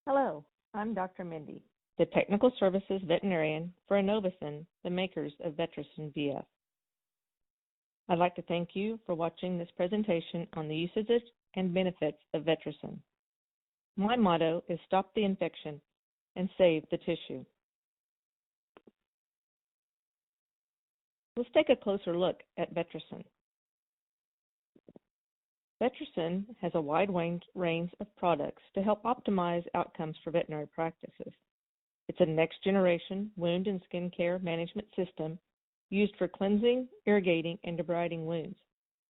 Hello, I'm Dr. Mindy, the Technical Services Veterinarian for Vetericyn, the makers of Vetericyn VF. I'd like to thank you for watching this presentation on the usages and benefits of Vetericyn. My motto is stop the infection and save the tissue. Let's take a closer look at Vetericyn. Vetericyn has a wide range of products to help optimize outcomes for veterinary practices. It's a next-generation wound and skin care management system used for cleansing, irrigating, and debriding wounds,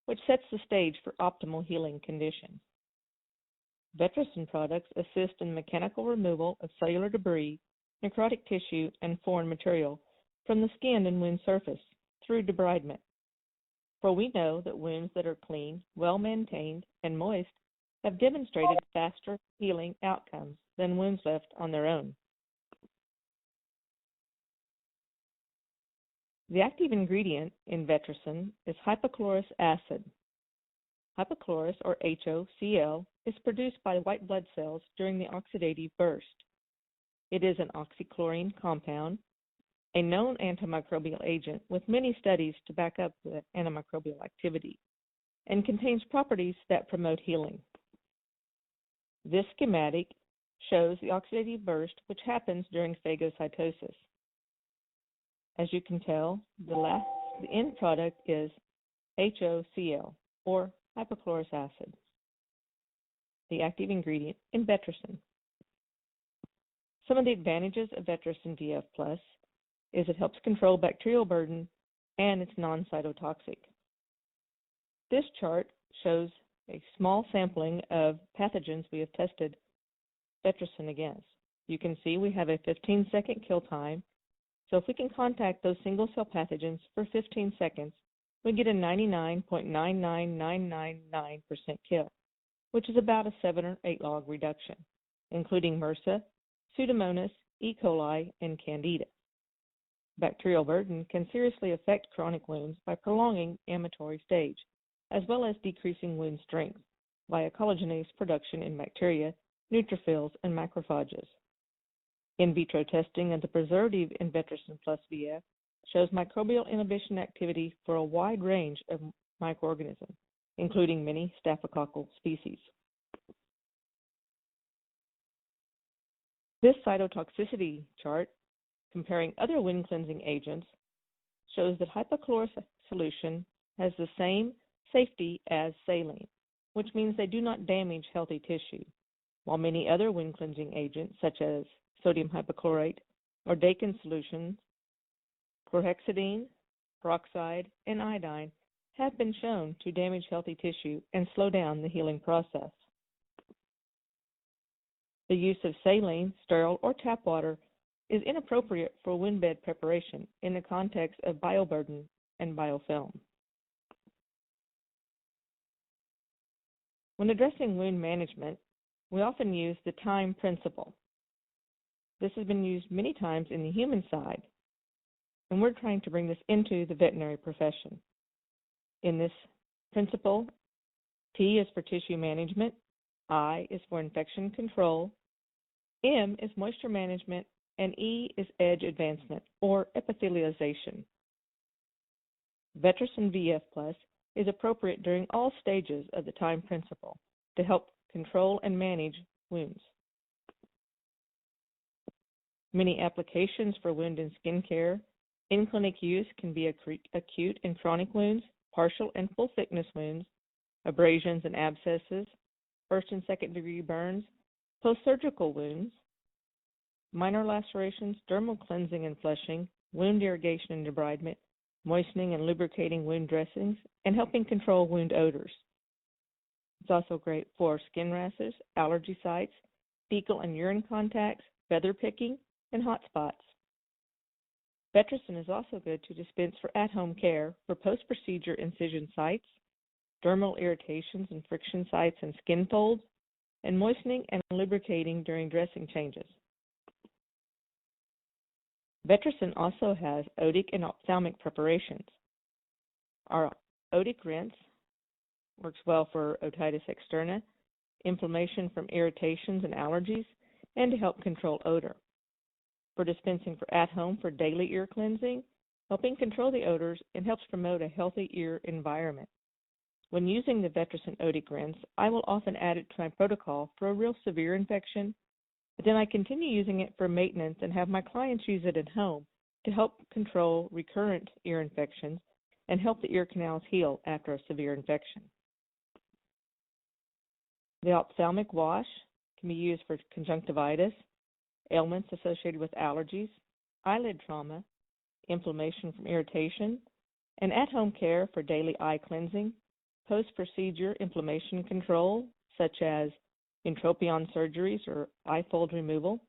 which sets the stage for optimal healing conditions. Vetericyn products assist in mechanical removal of cellular debris, necrotic tissue, and foreign material from the skin and wound surface through debridement. For we know that wounds that are clean, well-maintained, and moist have demonstrated faster healing outcomes than wounds left on their own. The active ingredient in Vetericyn is hypochlorous acid. Hypochlorous, or HOCl, is produced by white blood cells during the oxidative burst. It is an oxychlorine compound, a known antimicrobial agent with many studies to back up the antimicrobial activity, and contains properties that promote healing. This schematic shows the oxidative burst which happens during phagocytosis. As you can tell, the end product is HOCl, or hypochlorous acid, the active ingredient in Vetericyn. Some of the advantages of Vetericyn VF Plus is it helps control bacterial burden and it's non-cytotoxic. This chart shows a small sampling of pathogens we have tested Vetericyn against. You can see we have a 15-second kill time, so if we can contact those single-cell pathogens for 15 seconds, we get a 99.99999% kill, which is about a 7 or 8 log reduction, including MRSA, Pseudomonas, E. coli, and Candida. Bacterial burden can seriously affect chronic wounds by prolonging inflammatory stage, as well as decreasing wound strength via collagenase production in bacteria, neutrophils, and macrophages. In vitro testing of the preservative in Vetericyn Plus VF shows microbial inhibition activity for a wide range of microorganisms, including many staphylococcal species. This cytotoxicity chart comparing other wound cleansing agents shows that hypochlorous solution has the same safety as saline, which means they do not damage healthy tissue, while many other wound cleansing agents such as sodium hypochlorite or Dakin solutions, chlorhexidine, peroxide, and iodine have been shown to damage healthy tissue and slow down the healing process. The use of saline, sterile, or tap water is inappropriate for wound bed preparation in the context of bioburden and biofilm. When addressing wound management, we often use the T.I.M.E principle. This has been used many times in the human side, and we're trying to bring this into the veterinary profession. In this principle, T is for tissue management, I is for infection control, M is moisture management, and E is edge advancement, or epithelialization. Vetericyn VF Plus is appropriate during all stages of the T.I.M.E principle to help control and manage wounds. Many applications for wound and skin care in clinic use can be acute and chronic wounds, partial and full thickness wounds, abrasions and abscesses, first and second degree burns, post-surgical wounds, minor lacerations, dermal cleansing and flushing, wound irrigation and debridement, moistening and lubricating wound dressings, and helping control wound odors. It's also great for skin rashes, allergy sites, fecal and urine contacts, feather picking, and hot spots. Vetericyn is also good to dispense for at-home care for post-procedure incision sites, dermal irritations and friction sites and skin folds, and moistening and lubricating during dressing changes. Vetericyn also has otic and ophthalmic preparations. Our otic rinse works well for otitis externa, inflammation from irritations and allergies, and to help control odor. For dispensing for at-home for daily ear cleansing, helping control the odors and helps promote a healthy ear environment. When using the Vetericyn Otic rinse, I will often add it to my protocol for a real severe infection, but then I continue using it for maintenance and have my clients use it at home to help control recurrent ear infections and help the ear canals heal after a severe infection. The ophthalmic wash can be used for conjunctivitis, ailments associated with allergies, eyelid trauma, inflammation from irritation, and at-home care for daily eye cleansing, post-procedure inflammation control, such as entropion surgeries or eye fold removal,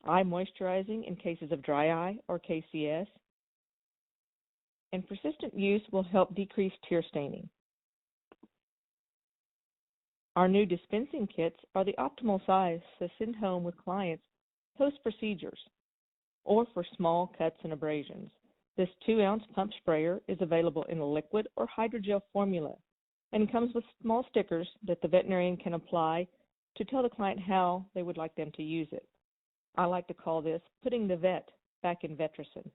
eye moisturizing in cases of dry eye or KCS, and persistent use will help decrease tear staining. Our new dispensing kits are the optimal size to send home with clients post-procedures or for small cuts and abrasions. This 2-ounce pump sprayer is available in a liquid or hydrogel formula and comes with small stickers that the veterinarian can apply to tell the client how they would like them to use it. I like to call this putting the vet back in Vetericyn.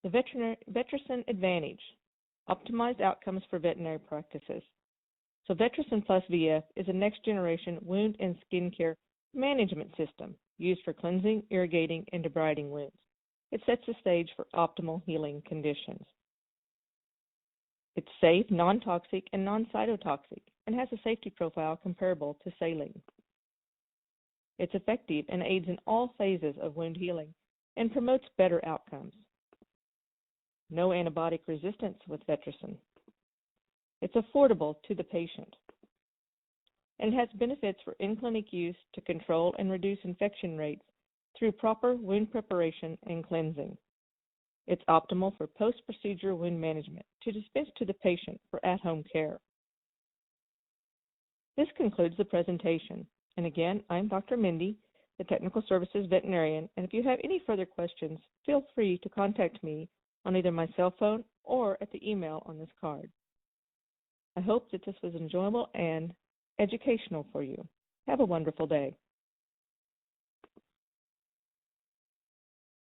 The Vetericyn Advantage, optimized outcomes for veterinary practices. So Vetericyn Plus VF is a next-generation wound and skincare management system used for cleansing, irrigating, and debriding wounds. It sets the stage for optimal healing conditions. It's safe, non-toxic, and non-cytotoxic, and has a safety profile comparable to saline. It's effective and aids in all phases of wound healing and promotes better outcomes. No antibiotic resistance with Vetericyn. It's affordable to the patient. And it has benefits for in-clinic use to control and reduce infection rates through proper wound preparation and cleansing. It's optimal for post-procedure wound management to dispense to the patient for at-home care. This concludes the presentation. And again, I'm Dr. Mindy, the Technical Services Veterinarian, and if you have any further questions, feel free to contact me on either my cell phone or at the email on this card. I hope that this was enjoyable and educational for you. Have a wonderful day.